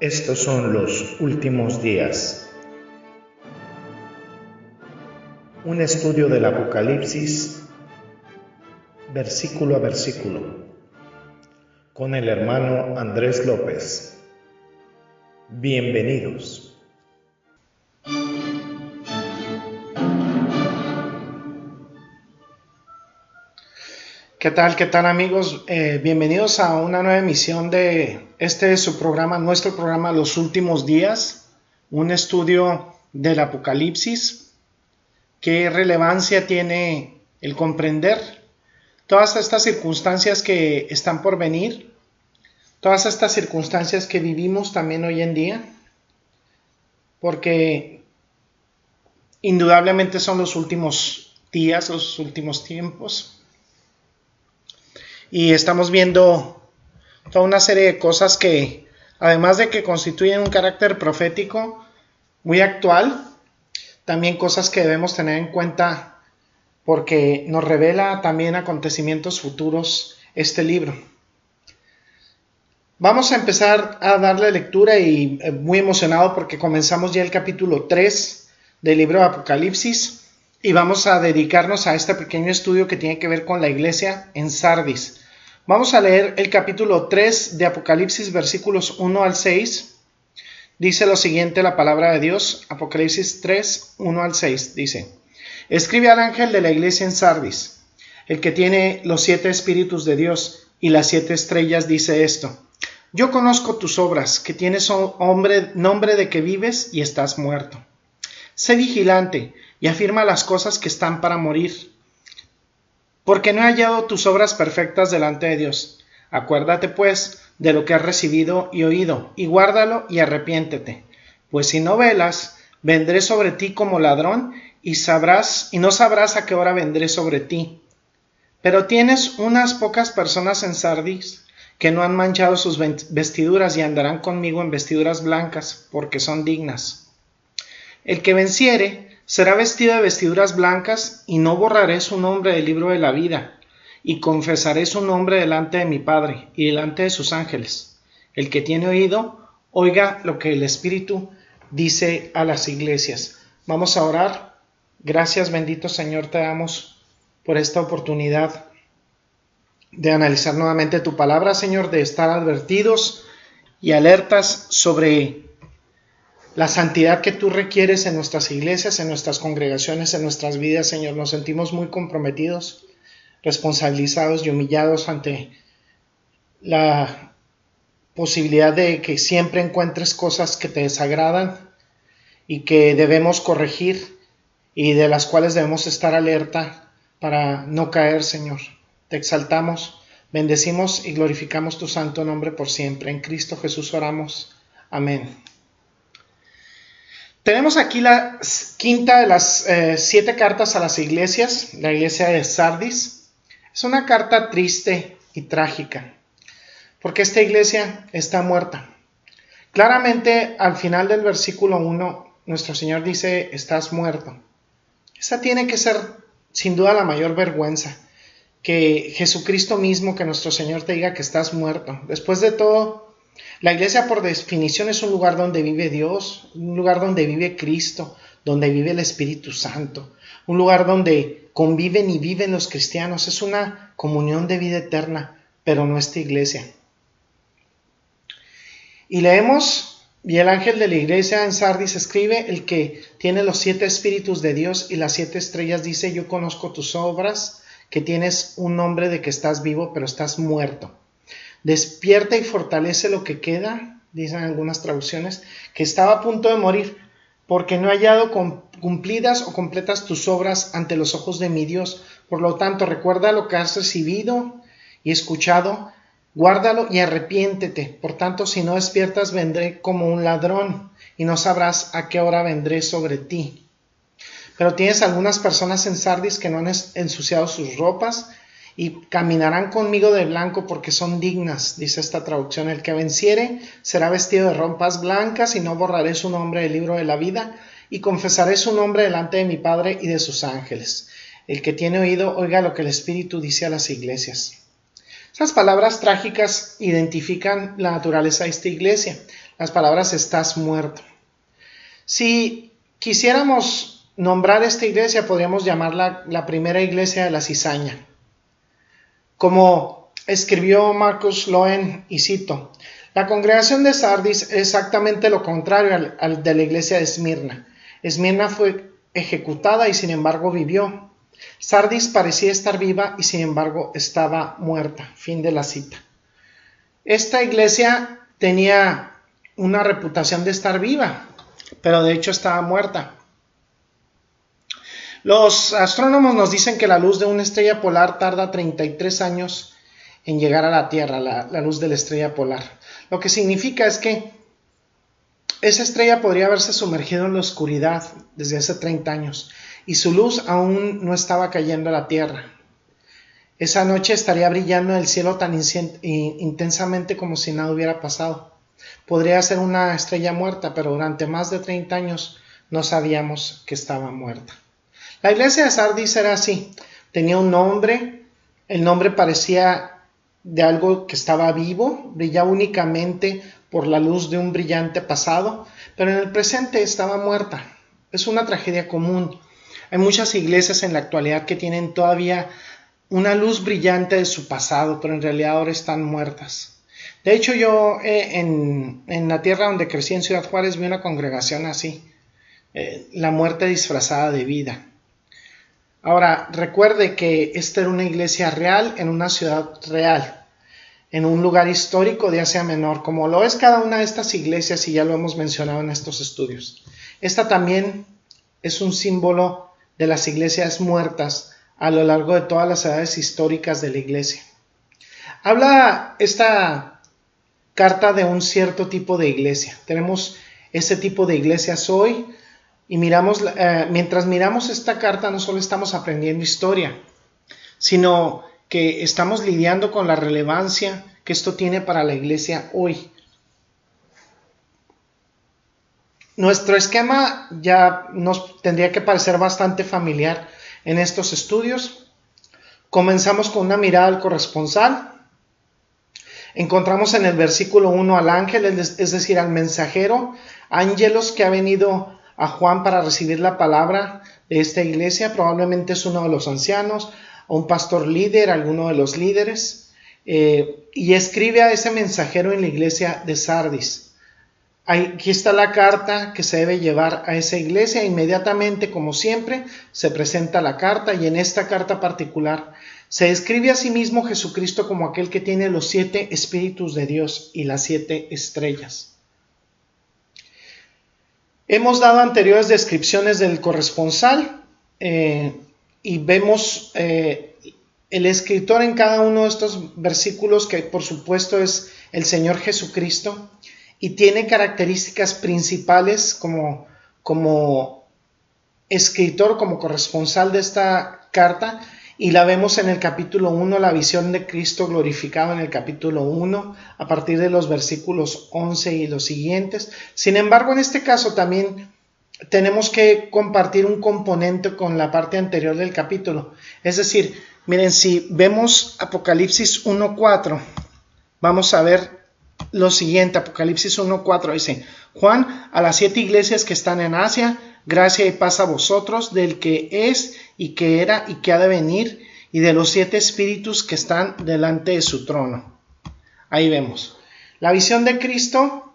Estos son los últimos días. Un estudio del Apocalipsis, versículo a versículo, con el hermano Andrés López. Bienvenidos. ¿Qué tal amigos? Bienvenidos a una nueva emisión de su programa, nuestro programa Los Últimos Días, un estudio del Apocalipsis. ¿Qué relevancia tiene el comprender todas estas circunstancias que están por venir? Todas estas circunstancias que vivimos también hoy en día, porque indudablemente son los últimos días, los últimos tiempos. Y estamos viendo toda una serie de cosas que, además de que constituyen un carácter profético muy actual, también cosas que debemos tener en cuenta porque nos revela también acontecimientos futuros este libro. Vamos a empezar a darle lectura y muy emocionado porque comenzamos ya el capítulo 3 del libro de Apocalipsis y vamos a dedicarnos a este pequeño estudio que tiene que ver con la iglesia en Sardis. Vamos a leer el capítulo 3 de Apocalipsis, versículos 1 al 6. Dice lo siguiente la palabra de Dios, Apocalipsis 3, 1 al 6, dice: Escribe al ángel de la iglesia en Sardis, el que tiene los 7 espíritus de Dios y las 7 estrellas, dice esto: Yo conozco tus obras, que tienes nombre de que vives y estás muerto. Sé vigilante y afirma las cosas que están para morir, porque no he hallado tus obras perfectas delante de Dios. Acuérdate pues de lo que has recibido y oído, y guárdalo y arrepiéntete. Pues si no velas, vendré sobre ti como ladrón, y no sabrás a qué hora vendré sobre ti. Pero tienes unas pocas personas en Sardis que no han manchado sus vestiduras y andarán conmigo en vestiduras blancas, porque son dignas. El que venciere será vestido de vestiduras blancas, y no borraré su nombre del libro de la vida, y confesaré su nombre delante de mi Padre y delante de sus ángeles. El que tiene oído, oiga lo que el Espíritu dice a las iglesias. Vamos a orar. Gracias, bendito Señor, te damos por esta oportunidad de analizar nuevamente tu palabra, Señor, de estar advertidos y alertas sobre la santidad que tú requieres en nuestras iglesias, en nuestras congregaciones, en nuestras vidas, Señor. Nos sentimos muy comprometidos, responsabilizados y humillados ante la posibilidad de que siempre encuentres cosas que te desagradan y que debemos corregir y de las cuales debemos estar alerta para no caer, Señor. Te exaltamos, bendecimos y glorificamos tu santo nombre por siempre. En Cristo Jesús oramos. Amén. Tenemos aquí la quinta de las 7 cartas a las iglesias, la iglesia de Sardis. Es una carta triste y trágica, porque esta iglesia está muerta. Claramente al final del versículo 1, nuestro Señor dice: estás muerto. Esa tiene que ser sin duda la mayor vergüenza, que Jesucristo mismo, que nuestro Señor te diga que estás muerto. Después de todo, la iglesia por definición es un lugar donde vive Dios, un lugar donde vive Cristo, donde vive el Espíritu Santo, un lugar donde conviven y viven los cristianos. Es una comunión de vida eterna, pero no esta iglesia. Y leemos: y el ángel de la iglesia en Sardis escribe, el que tiene los 7 espíritus de Dios y las 7 estrellas, dice: Yo conozco tus obras, que tienes un nombre de que estás vivo, pero estás muerto. Despierta y fortalece lo que queda, dicen algunas traducciones, que estaba a punto de morir, porque no he hallado cumplidas o completas tus obras ante los ojos de mi Dios. Por lo tanto, recuerda lo que has recibido y escuchado, guárdalo y arrepiéntete. Por tanto, si no despiertas, vendré como un ladrón, y no sabrás a qué hora vendré sobre ti. Pero tienes algunas personas en Sardis que no han ensuciado sus ropas, y caminarán conmigo de blanco porque son dignas, dice esta traducción. El que venciere será vestido de ropas blancas, y no borraré su nombre del libro de la vida, y confesaré su nombre delante de mi Padre y de sus ángeles. El que tiene oído, oiga lo que el Espíritu dice a las iglesias. Esas palabras trágicas identifican la naturaleza de esta iglesia. Las palabras estás muerto. Si quisiéramos nombrar esta iglesia, podríamos llamarla la primera iglesia de la cizaña. Como escribió Marcus Loen, y cito, la congregación de Sardis es exactamente lo contrario al de la iglesia de Esmirna. Esmirna fue ejecutada y sin embargo vivió. Sardis parecía estar viva y sin embargo estaba muerta. Fin de la cita. Esta iglesia tenía una reputación de estar viva, pero de hecho estaba muerta. Los astrónomos nos dicen que la luz de una estrella polar tarda 33 años en llegar a la Tierra, la luz de la estrella polar. Lo que significa es que esa estrella podría haberse sumergido en la oscuridad desde hace 30 años y su luz aún no estaba cayendo a la Tierra. Esa noche estaría brillando en el cielo tan intensamente como si nada hubiera pasado. Podría ser una estrella muerta, pero durante más de 30 años no sabíamos que estaba muerta. La iglesia de Sardis era así. Tenía un nombre, el nombre parecía de algo que estaba vivo, brillaba únicamente por la luz de un brillante pasado, pero en el presente estaba muerta. Es una tragedia común. Hay muchas iglesias en la actualidad que tienen todavía una luz brillante de su pasado, pero en realidad ahora están muertas. De hecho, yo en la tierra donde crecí, en Ciudad Juárez, vi una congregación así, la muerte disfrazada de vida. Ahora, recuerde que esta era una iglesia real en una ciudad real, en un lugar histórico de Asia Menor, como lo es cada una de estas iglesias, y ya lo hemos mencionado en estos estudios. Esta también es un símbolo de las iglesias muertas a lo largo de todas las edades históricas de la iglesia. Habla esta carta de un cierto tipo de iglesia. Tenemos ese tipo de iglesias hoy y mientras miramos esta carta no solo estamos aprendiendo historia, sino que estamos lidiando con la relevancia que esto tiene para la iglesia hoy. Nuestro esquema ya nos tendría que parecer bastante familiar en estos estudios. Comenzamos con una mirada al corresponsal. Encontramos en el versículo 1 al ángel, es decir, al mensajero, ángelos que ha venido a Juan para recibir la palabra de esta iglesia. Probablemente es uno de los ancianos, o un pastor líder, alguno de los líderes, y escribe a ese mensajero en la iglesia de Sardis. Aquí está la carta que se debe llevar a esa iglesia. Inmediatamente, como siempre, se presenta la carta, y en esta carta particular se describe a sí mismo Jesucristo como aquel que tiene los 7 espíritus de Dios y las 7 estrellas. Hemos dado anteriores descripciones del corresponsal y vemos el escritor en cada uno de estos versículos, que por supuesto es el Señor Jesucristo, y tiene características principales como escritor, como corresponsal de esta carta, y la vemos en el capítulo 1, la visión de Cristo glorificado en el capítulo 1, a partir de los versículos 11 y los siguientes. Sin embargo, en este caso también tenemos que compartir un componente con la parte anterior del capítulo. Es decir, miren, si vemos Apocalipsis 1:4, vamos a ver lo siguiente. Apocalipsis 1:4 dice: Juan, a las 7 iglesias que están en Asia, gracia y paz a vosotros, del que es y que era y que ha de venir, y de los 7 espíritus que están delante de su trono. Ahí vemos la visión de Cristo,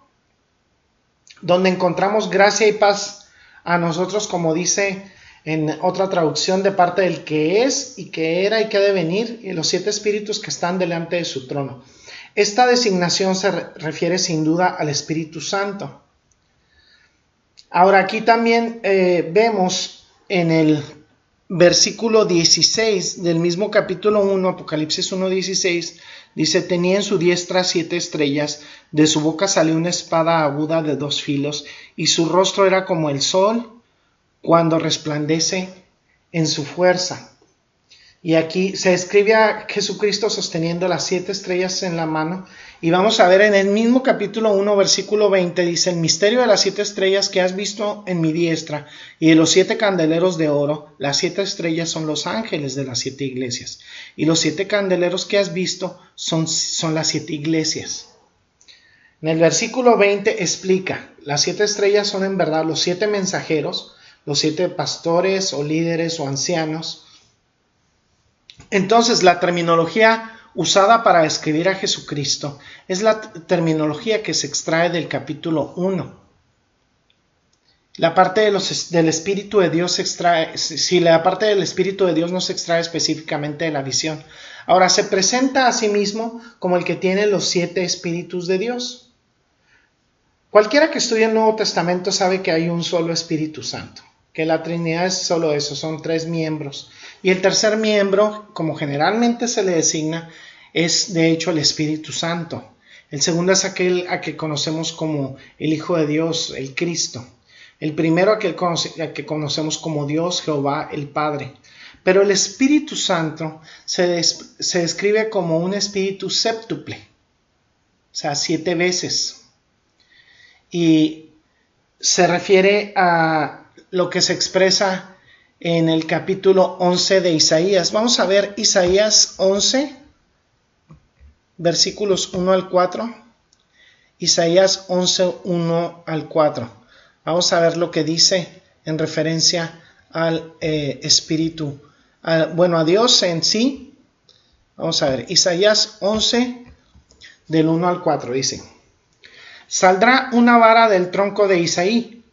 donde encontramos gracia y paz a nosotros, como dice en otra traducción, de parte del que es y que era y que ha de venir, y los 7 espíritus que están delante de su trono. Esta designación se refiere sin duda al Espíritu Santo. Ahora, aquí también vemos en el versículo 16 del mismo capítulo 1, Apocalipsis 1:16, dice: tenía en su diestra 7 estrellas, de su boca salió una espada aguda de 2 filos, y su rostro era como el sol cuando resplandece en su fuerza. Y aquí se describe a Jesucristo sosteniendo las 7 estrellas en la mano. Y vamos a ver en el mismo capítulo 1, versículo 20, dice: el misterio de las 7 estrellas que has visto en mi diestra y de los 7 candeleros de oro. Las 7 estrellas son los ángeles de las 7 iglesias. Y los 7 candeleros que has visto son las 7 iglesias. En el versículo 20 explica: las 7 estrellas son en verdad los 7 mensajeros, los 7 pastores o líderes o ancianos. Entonces, la terminología usada para describir a Jesucristo es la terminología que se extrae del capítulo 1. La parte del Espíritu de Dios se extrae, si la parte del Espíritu de Dios no se extrae específicamente de la visión. Ahora, se presenta a sí mismo como el que tiene los 7 Espíritus de Dios. Cualquiera que estudie el Nuevo Testamento sabe que hay un solo Espíritu Santo, que la Trinidad es solo eso, son 3 miembros. Y el tercer miembro, como generalmente se le designa, es de hecho el Espíritu Santo. El segundo es aquel a que conocemos como el Hijo de Dios, el Cristo. El primero a que conocemos como Dios, Jehová, el Padre. Pero el Espíritu Santo se describe como un espíritu séptuple, o sea, 7 veces. Y se refiere a lo que se expresa en el capítulo 11 de Isaías. Vamos a ver Isaías 11, versículos 1 al 4. Isaías 11, 1 al 4. Vamos a ver lo que dice en referencia al Espíritu, a Dios en sí. Vamos a ver, Isaías 11, del 1 al 4, dice: saldrá una vara del tronco de Isaí,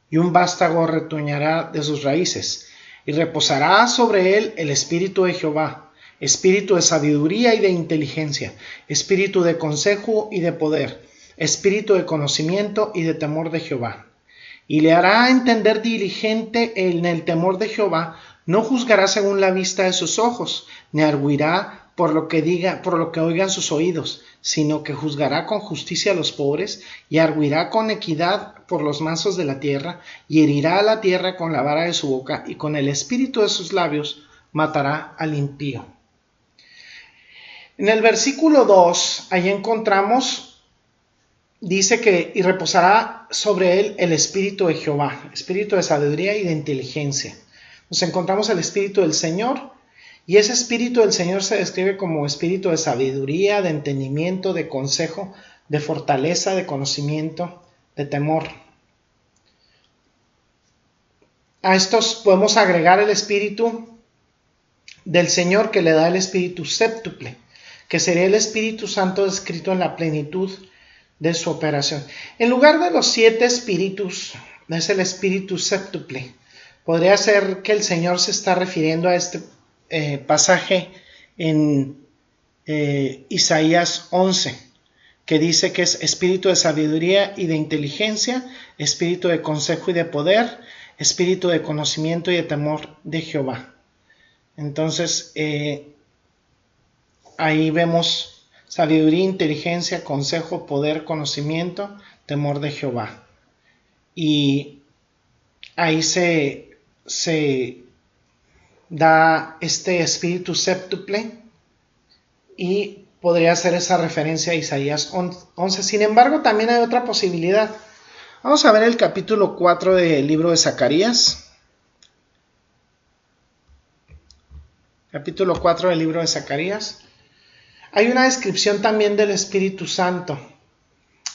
y un vástago retoñará de sus raíces, y reposará sobre él el Espíritu de Jehová, espíritu de sabiduría y de inteligencia, espíritu de consejo y de poder, espíritu de conocimiento y de temor de Jehová. Y le hará entender diligente en el temor de Jehová, no juzgará según la vista de sus ojos, ni arguirá por lo que oigan sus oídos, sino que juzgará con justicia a los pobres, y arguirá con equidad por los mansos de la tierra, y herirá a la tierra con la vara de su boca, y con el espíritu de sus labios matará al impío. En el versículo 2, ahí encontramos, dice que y reposará sobre él el espíritu de Jehová, espíritu de sabiduría y de inteligencia. Nos encontramos el espíritu del Señor, y ese espíritu del Señor se describe como espíritu de sabiduría, de entendimiento, de consejo, de fortaleza, de conocimiento, de temor. A estos podemos agregar el espíritu del Señor, que le da el espíritu séptuple, que sería el Espíritu Santo descrito en la plenitud de su operación. En lugar de los 7 espíritus, es el espíritu séptuple. Podría ser que el Señor se está refiriendo a este pasaje en Isaías 11, que dice que es espíritu de sabiduría y de inteligencia, espíritu de consejo y de poder, espíritu de conocimiento y de temor de Jehová. Entonces, ahí vemos sabiduría, inteligencia, consejo, poder, conocimiento, temor de Jehová. Y ahí se da este espíritu séptuple, y podría hacer esa referencia a Isaías 11. Sin embargo, también hay otra posibilidad. Vamos a ver el capítulo 4 del libro de Zacarías. Capítulo 4 del libro de Zacarías. Hay una descripción también del Espíritu Santo.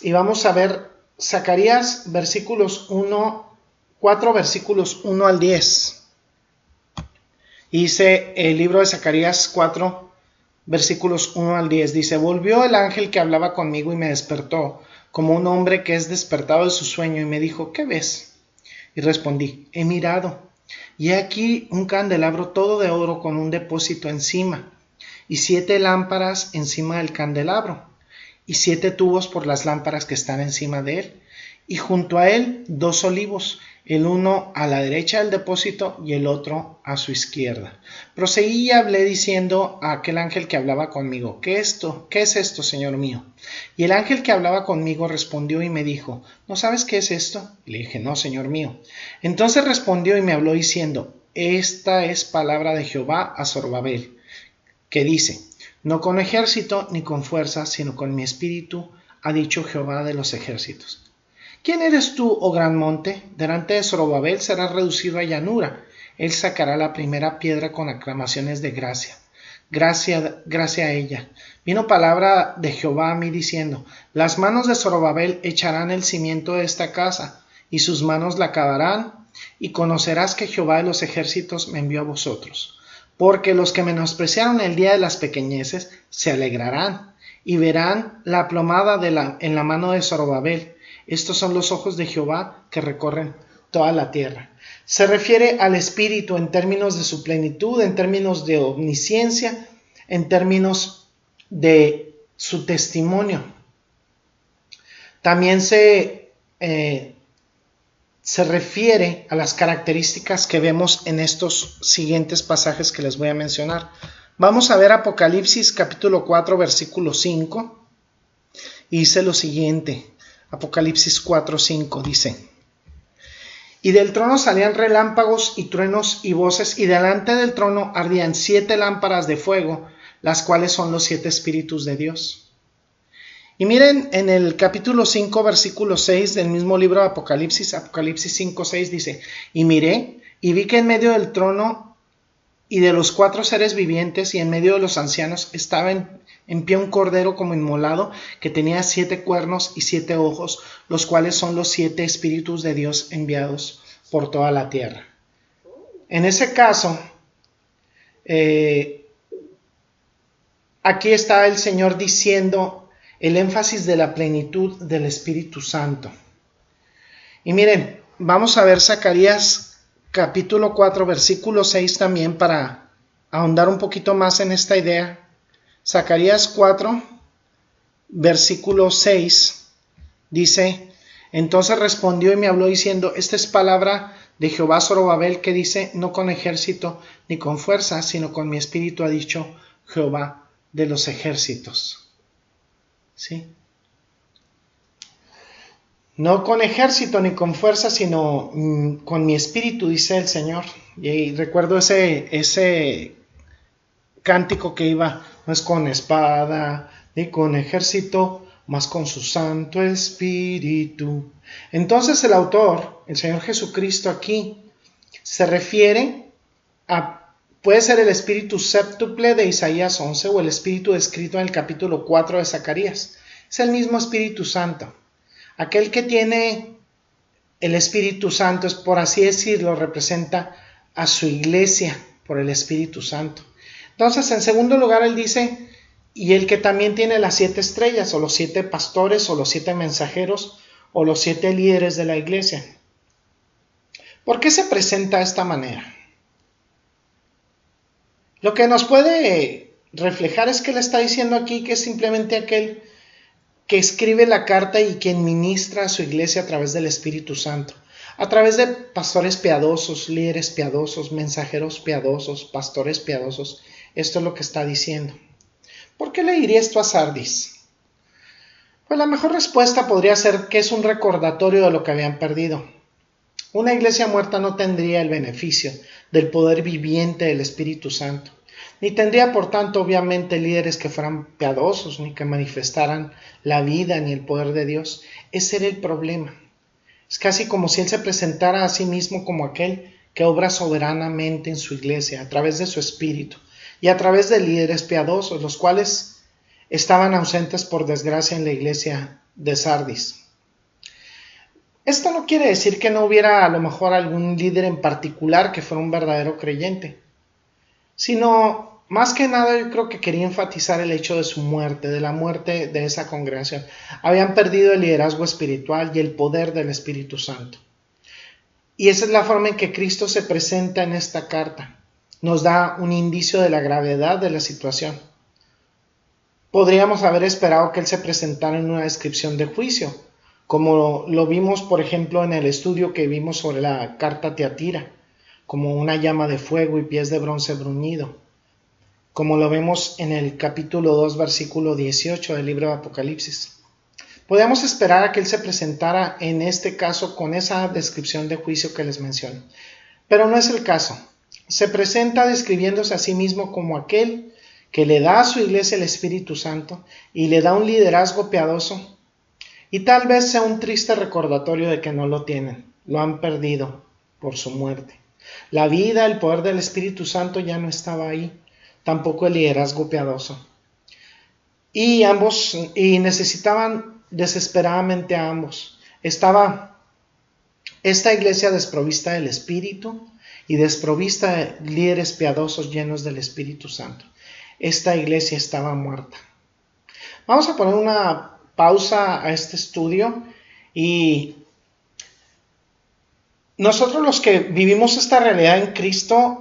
Y vamos a ver Zacarías versículos 4 versículos 1 al 10. Dice el libro de Zacarías 4, versículos 1 al 10. Dice: volvió el ángel que hablaba conmigo y me despertó, como un hombre que es despertado de su sueño, y me dijo: ¿qué ves? Y respondí: he mirado, y he aquí un candelabro todo de oro con un depósito encima, y 7 lámparas encima del candelabro, y 7 tubos por las lámparas que están encima de él, y junto a él 2 olivos, el uno a la derecha del depósito y el otro a su izquierda. Proseguí y hablé diciendo a aquel ángel que hablaba conmigo: ¿qué es esto, Señor mío? Y el ángel que hablaba conmigo respondió y me dijo: ¿no sabes qué es esto? Y le dije: no, Señor mío. Entonces respondió y me habló diciendo: esta es palabra de Jehová a Zorobabel, que dice: no con ejército ni con fuerza, sino con mi espíritu, ha dicho Jehová de los ejércitos. ¿Quién eres tú, oh gran monte? Delante de Zorobabel serás reducido a llanura. Él sacará la primera piedra con aclamaciones de gracia. Gracia a ella. Vino palabra de Jehová a mí diciendo: las manos de Zorobabel echarán el cimiento de esta casa, y sus manos la acabarán, y conocerás que Jehová de los ejércitos me envió a vosotros. Porque los que menospreciaron el día de las pequeñeces se alegrarán, y verán la plomada en la mano de Zorobabel. Estos son los ojos de Jehová que recorren toda la tierra. Se refiere al Espíritu en términos de su plenitud, en términos de omnisciencia, en términos de su testimonio. También se refiere a las características que vemos en estos siguientes pasajes que les voy a mencionar. Vamos a ver Apocalipsis capítulo 4 versículo 5, y dice lo siguiente. Apocalipsis 4:5 dice: y del trono salían relámpagos y truenos y voces, y delante del trono ardían 7 lámparas de fuego, las cuales son los 7 espíritus de Dios. Y miren, en el capítulo 5 versículo 6 del mismo libro de Apocalipsis, Apocalipsis 5:6 dice: y miré y vi que en medio del trono y de los 4 seres vivientes y en medio de los ancianos estaba en pie un cordero como inmolado, que tenía 7 cuernos y 7 ojos, los cuales son los 7 espíritus de Dios enviados por toda la tierra. En ese caso, aquí está el Señor diciendo el énfasis de la plenitud del Espíritu Santo. Y miren, vamos a ver Zacarías capítulo 4 versículo 6 también, para ahondar un poquito más en esta idea. Zacarías 4 versículo 6 dice: entonces respondió y me habló diciendo: esta es palabra de Jehová Zorobabel, que dice: no con ejército ni con fuerza, sino con mi espíritu, ha dicho Jehová de los ejércitos. ¿Sí? No con ejército ni con fuerza, sino con mi espíritu, dice el Señor. Y recuerdo ese cántico que iba: no es con espada ni con ejército, mas con su Santo Espíritu. Entonces el autor, el Señor Jesucristo, aquí se refiere a, puede ser el espíritu séptuple de Isaías 11 o el espíritu descrito en el capítulo 4 de Zacarías. Es el mismo Espíritu Santo. Aquel que tiene el Espíritu Santo, es, por así decirlo, representa a su iglesia por el Espíritu Santo. Entonces, en segundo lugar, él dice: y el que también tiene las 7 estrellas, o los 7 pastores, o los 7 mensajeros, o los 7 líderes de la iglesia. ¿Por qué se presenta de esta manera? Lo que nos puede reflejar es que él está diciendo aquí que es simplemente aquel que escribe la carta y quien ministra a su iglesia a través del Espíritu Santo, a través de pastores piadosos, líderes piadosos, mensajeros piadosos, pastores piadosos. Esto es lo que está diciendo. ¿Por qué le diría esto a Sardis? Pues la mejor respuesta podría ser que es un recordatorio de lo que habían perdido. Una iglesia muerta no tendría el beneficio del poder viviente del Espíritu Santo, ni tendría por tanto obviamente líderes que fueran piadosos, ni que manifestaran la vida ni el poder de Dios. Ese era el problema. Es casi como si él se presentara a sí mismo como aquel que obra soberanamente en su iglesia a través de su espíritu y a través de líderes piadosos, los cuales estaban ausentes por desgracia en la iglesia de Sardis. Esto no quiere decir que no hubiera a lo mejor algún líder en particular que fuera un verdadero creyente, sino más que nada yo creo que quería enfatizar el hecho de su muerte, de la muerte de esa congregación. Habían perdido el liderazgo espiritual y el poder del Espíritu Santo. Y esa es la forma en que Cristo se presenta en esta carta. Nos da un indicio de la gravedad de la situación. Podríamos haber esperado que él se presentara en una descripción de juicio, como lo vimos por ejemplo en el estudio que vimos sobre la carta a Tiatira, como una llama de fuego y pies de bronce bruñido, como lo vemos en el capítulo 2 versículo 18 del libro de Apocalipsis. Podemos esperar a que él se presentara en este caso con esa descripción de juicio que les menciono, pero no es el caso. se presenta describiéndose a sí mismo como aquel que le da a su iglesia el Espíritu Santo y le da un liderazgo piadoso, y tal vez sea un triste recordatorio de que no lo tienen, lo han perdido por su muerte. La vida, el poder del Espíritu Santo ya no estaba ahí, tampoco el liderazgo piadoso. Y necesitaban desesperadamente a ambos. Estaba esta iglesia desprovista del Espíritu y desprovista de líderes piadosos llenos del Espíritu Santo. Esta iglesia estaba muerta. Vamos a poner una pausa a este estudio y nosotros los que vivimos esta realidad en Cristo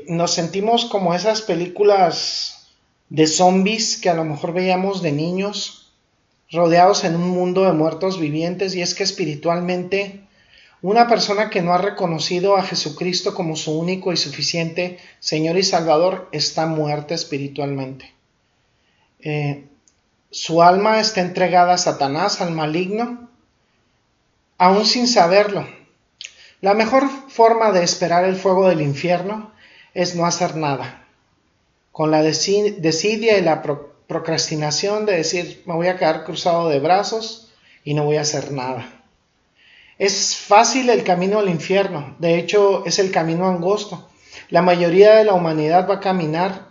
nos sentimos como esas películas de zombies que a lo mejor veíamos de niños, rodeados en un mundo de muertos vivientes, y es que espiritualmente una persona que no ha reconocido a Jesucristo como su único y suficiente Señor y Salvador está muerta espiritualmente. Su alma está entregada a Satanás, al maligno, aún sin saberlo. La mejor forma de esperar el fuego del infierno es no hacer nada. Con la desidia y la procrastinación de decir, me voy a quedar cruzado de brazos y no voy a hacer nada. Es fácil el camino al infierno, de hecho es el camino angosto. La mayoría de la humanidad va a caminar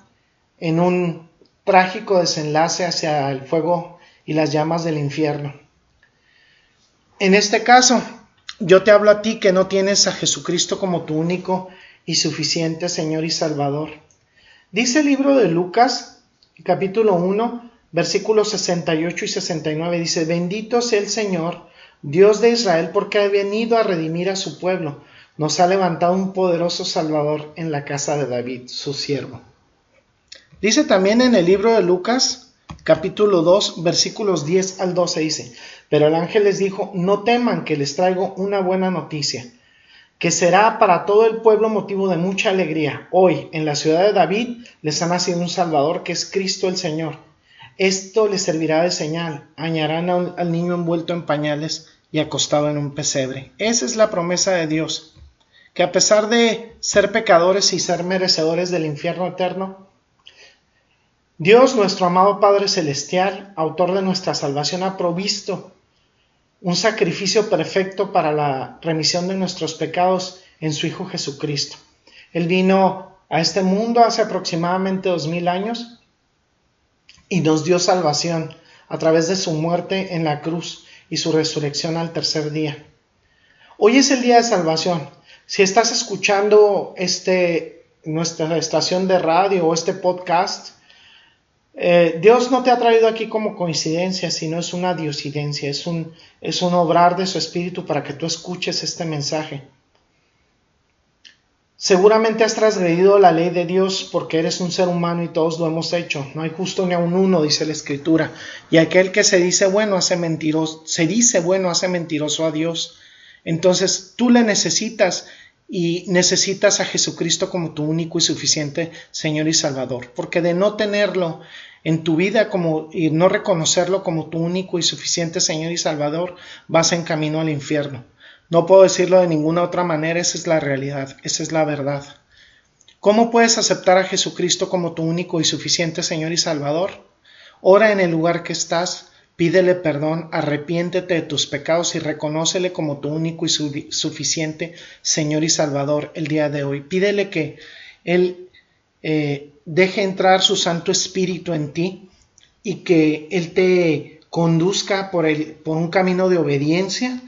en un trágico desenlace hacia el fuego y las llamas del infierno. En este caso, yo te hablo a ti que no tienes a Jesucristo como tu único y suficiente Señor y Salvador. Dice el libro de Lucas, capítulo 1, versículos 68 y 69, dice, bendito sea el Señor, Dios de Israel, porque ha venido a redimir a su pueblo. Nos ha levantado un poderoso Salvador en la casa de David, su siervo. Dice también en el libro de Lucas, capítulo 2, versículos 10 al 12, dice, pero el ángel les dijo, no teman, que les traigo una buena noticia, que será para todo el pueblo motivo de mucha alegría. Hoy, en la ciudad de David, les ha nacido un Salvador, que es Cristo el Señor. Esto les servirá de señal, hallarán al niño envuelto en pañales y acostado en un pesebre. Esa es la promesa de Dios, que a pesar de ser pecadores y ser merecedores del infierno eterno, Dios, nuestro amado Padre Celestial, autor de nuestra salvación, ha provisto un sacrificio perfecto para la remisión de nuestros pecados en su Hijo Jesucristo. Él vino a este mundo hace aproximadamente 2000 años y nos dio salvación a través de su muerte en la cruz y su resurrección al tercer día. Hoy es el día de salvación. Si estás escuchando nuestra estación de radio o este podcast, Dios no te ha traído aquí como coincidencia, sino es una diosidencia, es un obrar de su Espíritu para que tú escuches este mensaje. Seguramente has transgredido la ley de Dios porque eres un ser humano y todos lo hemos hecho. No hay justo ni aun uno, dice la Escritura. Y aquel que se dice bueno hace mentiroso a Dios. Entonces tú le necesitas y necesitas a Jesucristo como tu único y suficiente Señor y Salvador. Porque de no tenerlo en tu vida y no reconocerlo como tu único y suficiente Señor y Salvador, vas en camino al infierno. No puedo decirlo de ninguna otra manera, esa es la realidad, esa es la verdad. ¿Cómo puedes aceptar a Jesucristo como tu único y suficiente Señor y Salvador? Ora en el lugar que estás, pídele perdón, arrepiéntete de tus pecados y reconócele como tu único y suficiente Señor y Salvador el día de hoy. Pídele que Él deje entrar su Santo Espíritu en ti y que Él te conduzca por un camino de obediencia,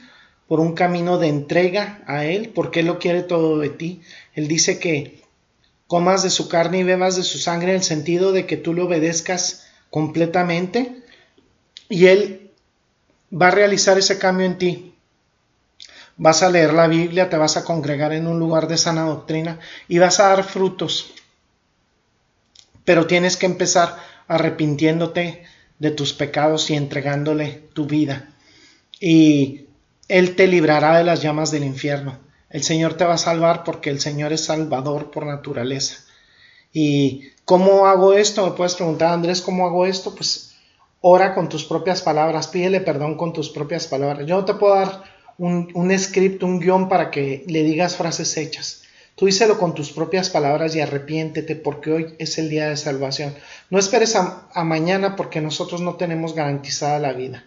por un camino de entrega a Él, porque Él lo quiere todo de ti. Él dice que comas de su carne y bebas de su sangre, en el sentido de que tú le obedezcas completamente, y Él va a realizar ese cambio en ti. Vas a leer la Biblia, te vas a congregar en un lugar de sana doctrina y vas a dar frutos, pero tienes que empezar arrepintiéndote de tus pecados y entregándole tu vida, y Él te librará de las llamas del infierno. El Señor te va a salvar porque el Señor es salvador por naturaleza. ¿Y cómo hago esto? Me puedes preguntar, Andrés, ¿cómo hago esto? Pues ora con tus propias palabras, pídele perdón con tus propias palabras. Yo no te puedo dar un script, un guión para que le digas frases hechas. Tú díselo con tus propias palabras y arrepiéntete porque hoy es el día de salvación. No esperes a mañana porque nosotros no tenemos garantizada la vida.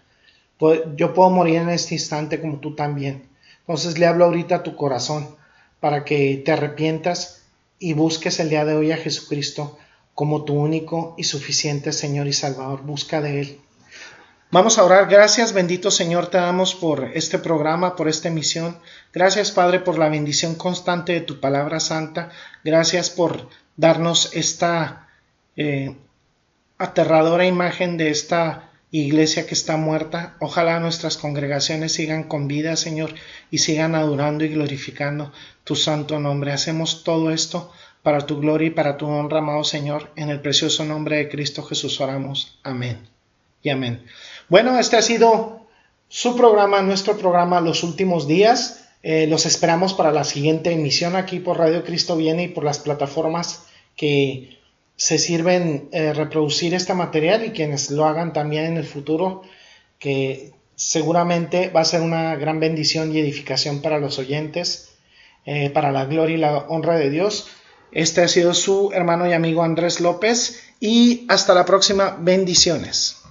Yo puedo morir en este instante como tú también. Entonces le hablo ahorita a tu corazón para que te arrepientas y busques el día de hoy a Jesucristo como tu único y suficiente Señor y Salvador. Busca de Él. Vamos a orar. Gracias, bendito Señor, te damos por este programa, por esta emisión. Gracias, Padre, por la bendición constante de tu palabra santa. Gracias por darnos esta aterradora imagen de esta iglesia que está muerta. Ojalá nuestras congregaciones sigan con vida, Señor, y sigan adorando y glorificando tu santo nombre. Hacemos todo esto para tu gloria y para tu honra, amado Señor. En el precioso nombre de Cristo Jesús oramos. Amén y amén. Bueno, este ha sido su programa, nuestro programa Los Últimos Días. Los esperamos para la siguiente emisión aquí por Radio Cristo Viene y por las plataformas que se sirven reproducir este material y quienes lo hagan también en el futuro, que seguramente va a ser una gran bendición y edificación para los oyentes, para la gloria y la honra de Dios. Este ha sido su hermano y amigo Andrés López y hasta la próxima. Bendiciones.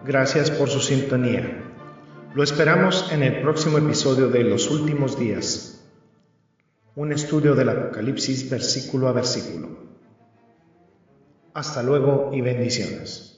Gracias por su sintonía. Lo esperamos en el próximo episodio de Los Últimos Días, un estudio del Apocalipsis versículo a versículo. Hasta luego y bendiciones.